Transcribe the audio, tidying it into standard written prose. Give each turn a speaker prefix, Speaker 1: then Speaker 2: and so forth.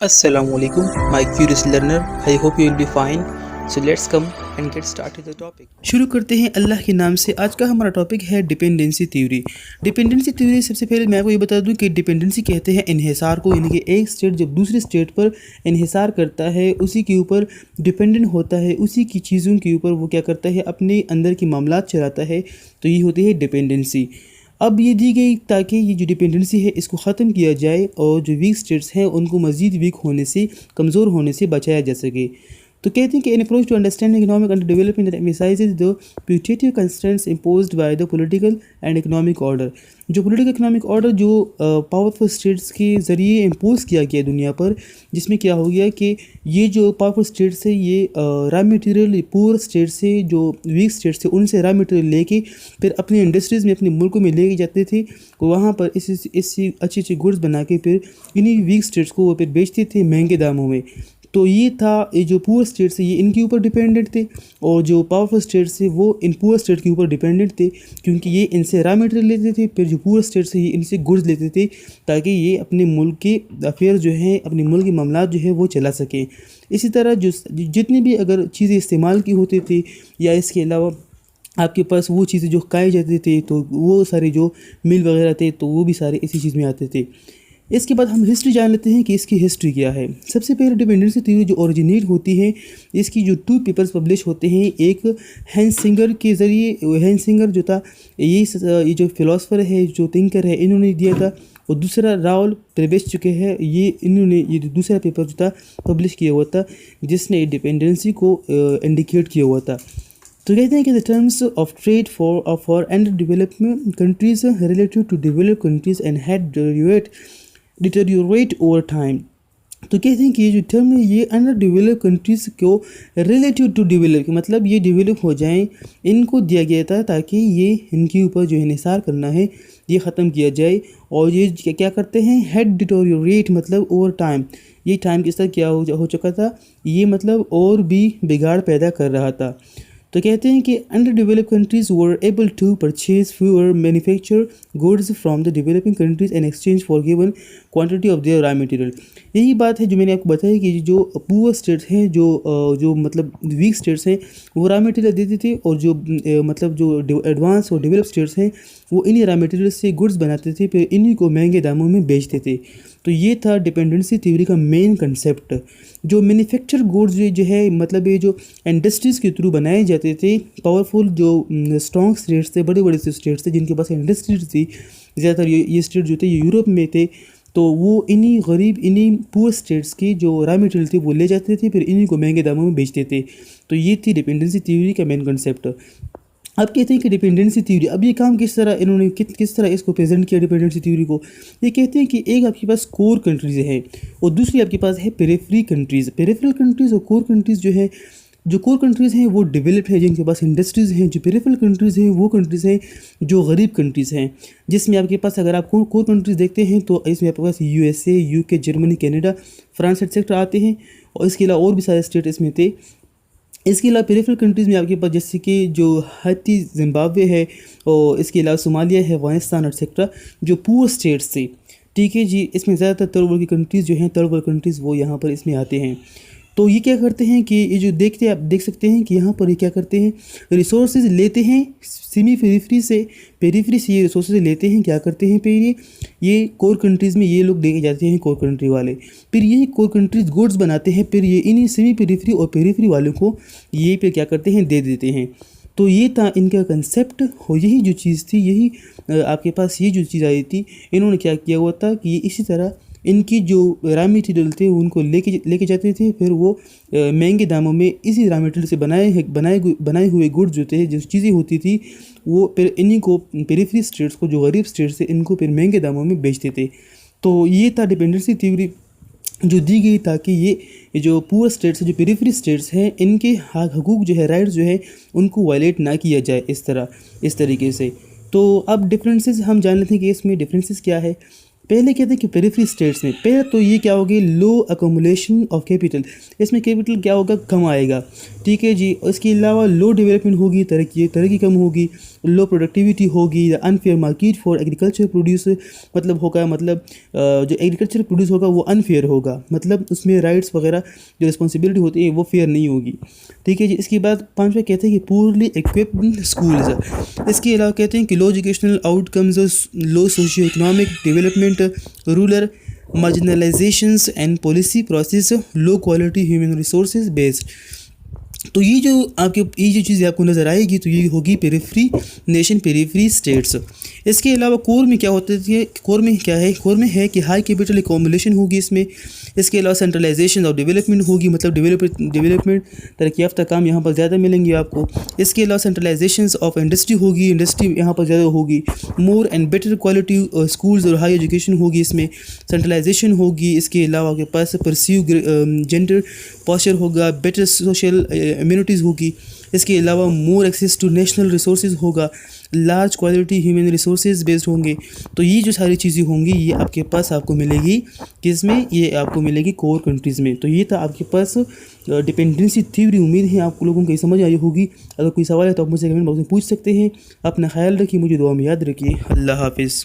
Speaker 1: Assalamualaikum, my curious learner. I hope you will be fine. So let's come and get started with the topic. शुरू करते हैं अल्लाह के नाम से। आज का हमारा टॉपिक है डिपेंडेंसी थ्योरी। डिपेंडेंसी थ्योरी सबसे पहले मैं आपको ये बता दूं कि डिपेंडेंसी कहते हैं इन्हिसार को, यानी कि एक स्टेट जब दूसरे स्टेट पर इन्हिसार करता है, उसी के ऊपर डिपेंडेंट होता है, उसी की चीज़ों के ऊपर वो क्या करता है, अपने अंदर की मामलात चलाता है, तो ये होती है डिपेंडेंसी। अब ये दी गई ताकि ये जो डिपेंडेंसी है इसको ख़त्म किया जाए और जो वीक स्टेट्स हैं उनको मज़ीद वीक होने से, कमज़ोर होने से बचाया जा सके। तो कहते हैं कि an approach to understanding economic and development that emphasises the putative constraints imposed by the political and economic order. जो पॉलिटिकल इकोनॉमिक ऑर्डर जो पावरफुल स्टेट्स के ज़रिए इम्पोज किया गया दुनिया पर, जिसमें क्या हो गया कि ये जो पावरफुल स्टेट्स है ये रॉ मटेरियल पुअर स्टेट से, जो वीक स्टेट्स थे उनसे रॉ मटेरियल लेके फिर अपने इंडस्ट्रीज़ में, अपने मुल्कों में लेके जाते थे, वहाँ पर इससे अच्छी अच्छी गुड्स बना के फिर इन्हीं वीक स्टेट्स को वो फिर बेचते थे महंगे दामों में। तो ये था, ये जो पुअर स्टेट्स है ये इनके ऊपर डिपेंडेंट थे और जो पावरफुल स्टेट्स है वो इन पुअर स्टेट के ऊपर डिपेंडेंट थे, क्योंकि ये इनसे रॉ मटेरियल लेते थे, फिर जो पुअर स्टेट्स है ये इनसे गुड्स लेते थे ताकि ये अपने मुल्क के अफेयर जो हैं, अपने मुल्क के मामलात जो है वो चला सकें। इसी तरह जो जितनी भी अगर चीज़ें इस्तेमाल की होती थी या इसके अलावा आपके पास वो चीज़ें जो खाए जाते थे, तो वो सारे जो मिल वगैरह थे तो वो भी सारे इसी चीज़ में आते थे। इसके बाद हम हिस्ट्री जान लेते हैं कि इसकी हिस्ट्री क्या है। सबसे पहले डिपेंडेंसी थ्योरी जो ओरिजिनेट होती है, इसकी जो 2 पेपर्स पब्लिश होते हैं, एक हेंसिंगर के ज़रिए, हेंसिंगर जो था ये जो फिलोसफर है, जो थिंकर है, इन्होंने दिया था, और दूसरा राउल प्रेवेस्च है, ये दूसरा पेपर जो था पब्लिश किया हुआ था, जिसने डिपेंडेंसी को इंडिकेट किया हुआ था। तो कहते हैं कि the terms of trade for under development countries relative to developed countries and had deteriorate over time. तो कहते हैं कि ये जो टर्म है ये अंडर डेवलप कंट्रीज़ को रिलेटिव टू डेवलप, मतलब ये डेवलप हो जाएं, इनको दिया गया था ताकि ये इनके ऊपर जो इन्हिसार करना है ये ख़त्म किया जाए। और ये क्या करते हैं, हेड डिटेरियोरेट, मतलब ओवर टाइम, ये टाइम के साथ क्या हो चुका था, ये मतलब और भी बिगाड़ पैदा कर रहा था। तो कहते हैं कि under developed countries were able to purchase fewer manufacture goods from the developing countries in exchange for given quantity of their raw material. यही बात है जो मैंने आपको बताया कि जो पुअर स्टेट्स हैं, जो मतलब वीक स्टेट्स हैं, वो रॉ मटेरियल देते थे, और जो मतलब जो एडवांस और डेवलप स्टेट्स हैं वो इन्हीं रॉ मटेरियल से गुड्स बनाते थे, फिर इन्हीं को महंगे दामों में बेचते थे। तो ये था डिपेंडेंसी थ्योरी का मेन कंसेप्ट। जो मैन्युफैक्चर गुड्स जो है, मतलब ये जो इंडस्ट्रीज़ के थ्रू बनाए जाते थे, पावरफुल जो स्ट्रॉन्ग स्टेट्स थे, बड़े बड़े स्टेट्स थे जिनके पास इंडस्ट्रीज थी, ज़्यादातर ये स्टेट जो थे ये यूरोप में थे, तो वो इन्हीं गरीब, इन्हीं पुअर स्टेट्स की जो रॉ मटेरियल थे वो ले जाते थे, फिर इन्हीं को महंगे दामों में बेचते थे। तो ये थी डिपेंडेंसी थ्योरी का मेन कंसेप्ट। अब कहते हैं कि डिपेंडेंसी थ्योरी, अब ये काम किस तरह इन्होंने किस तरह इसको प्रेजेंट किया डिपेंडेंसी थ्योरी को। ये कहते हैं कि एक आपके पास कोर कंट्रीज़ है और दूसरी आपके पास है पेरिफेरी कंट्रीज़। पेरिफेरल कंट्रीज़ और कोर कंट्रीज़ जो है, जो कोर कंट्रीज़ हैं वो डेवलप्ड है, जिनके पास इंडस्ट्रीज़ हैं। जो पेरिफेरल कंट्रीज़ हैं वो कंट्रीज़ हैं जो गरीब कंट्रीज़ हैं, जिसमें आपके पास, अगर आप कोर कंट्रीज़ देखते हैं तो इसमें आपके पास USA, UK, Germany, Canada, France etcetera आते हैं, और इसके अलावा और भी सारे स्टेट इसमें थे। इसके अलावा पेरिफेरल कंट्रीज़ में आपके पास जैसे कि जो हैती, जिम्बाब्वे है, और इसके अलावा सोमालिया है, अफगानिस्तान एटसेट्रा, जो पुअर स्टेट्स थे। ठीक है जी, इसमें ज़्यादातर थर्ड वर्ल्ड की कंट्रीज़ जो हैं, थर्ड वर्ल्ड कंट्रीज़ वो यहाँ पर इसमें आते हैं। तो ये क्या करते हैं कि ये जो देखते हैं, आप देख सकते हैं कि यहाँ पर ये क्या करते हैं, रिसोर्सेज लेते हैं सेमी पेरिफेरी से, पेरिफेरी से ये रिसोर्सेज लेते हैं, क्या करते हैं, फिर ये कोर कंट्रीज़ में ये लोग लेके जाते हैं, कोर कंट्री वाले, फिर ये कोर कंट्रीज गुड्स बनाते हैं, फिर ये इन्हीं सेमी पेरिफेरी और पेरिफेरी वालों को ये फिर क्या करते हैं, दे देते हैं। तो ये था इनका कंसेप्ट, और यही जो चीज़ थी, यही आपके पास ये जो चीज़ आई थी, इन्होंने क्या किया हुआ था कि इसी तरह इनकी जो रॉ मटेरियल थे उनको लेके जाते थे, फिर वो महंगे दामों में इसी रॉ मटेरियल से बनाए हुए गुड्स जो थे, जो चीज़ें होती थी, वो फिर इन्हीं को पेरिफेरी स्टेट्स को, जो गरीब स्टेट्स थे, इनको फिर महंगे दामों में बेचते थे। तो ये था डिपेंडेंसी थ्योरी जो दी गई ताकि ये जो पुअर स्टेट्स है, जो पेरिफेरी स्टेट्स हैं, इनके हकूक़ जो है, राइट्स जो है, उनको वायलेट ना किया जाए इस तरीके से। तो अब डिफरेंसेस हम जान लेते हैं कि इसमें डिफरेंसेस क्या है। पहले कहते हैं कि पेरिफेरी स्टेट्स में पहले तो ये क्या होगी, लो अकोमुलेशन ऑफ कैपिटल, इसमें कैपिटल क्या होगा, कम आएगा, ठीक है जी। इसके अलावा लो डेवलपमेंट होगी, तरक्की कम होगी, लो प्रोडक्टिविटी होगी, unfair market for agriculture produce, मतलब होगा, मतलब जो एग्रीकल्चर प्रोड्यूस होगा वो अनफेयर होगा, मतलब उसमें राइट्स वगैरह जो रिस्पॉन्सिबिलिटी होती है वो फेयर नहीं होगी, ठीक है जी। इसके बाद पांचवा कहते हैं कि पूरली इक्विप्ड स्कूल्स। इसके अलावा कहते हैं कि low educational outcomes, low socio economic development, rural marginalisations and policy process, low quality human resources based. तो ये जो चीज़ें आपको नज़र आएगी तो ये होगी पेरिफेरी नेशन, पेरिफेरी स्टेट्स। इसके अलावा कोर में क्या होता है, कोर में क्या है, कोर में है कि हाई कैपिटल एकॉमुलेशन होगी इसमें। इसके अलावा सेंट्रलाइजेशन और डेवलपमेंट होगी, मतलब डेवलपमेंट तरक्की याफ्ता काम यहाँ पर ज़्यादा मिलेंगे आपको। इसके अलावा सेंट्रलाइजेशन ऑफ इंडस्ट्री होगी, इंडस्ट्री यहाँ पर ज़्यादा होगी। More and better quality schools और हाई एजुकेशन होगी, इसमें सेंट्रलाइजेशन होगी। इसके अलावा आपके पास परस्यू जेंडर पॉस्चर होगा, बेटर सोशल इम्यूनिटीज़ होगी। इसके अलावा मोर एक्सेस टू नेशनल रिसोर्सेज होगा, large quality human resources based होंगे। तो ये जो सारी चीज़ें होंगी ये आपके पास आपको मिलेगी किसमें, ये आपको मिलेगी कोर कंट्रीज़ में। तो ये था आपके पास डिपेंडेंसी थ्योरी। उम्मीद है आप लोगों को ये समझ आई होगी। अगर कोई सवाल है तो आप मुझसे कमेंट बॉक्स में पूछ सकते हैं। अपना ख्याल रखिए, मुझे दुआ में याद रखिए। अल्लाह हाफिज़।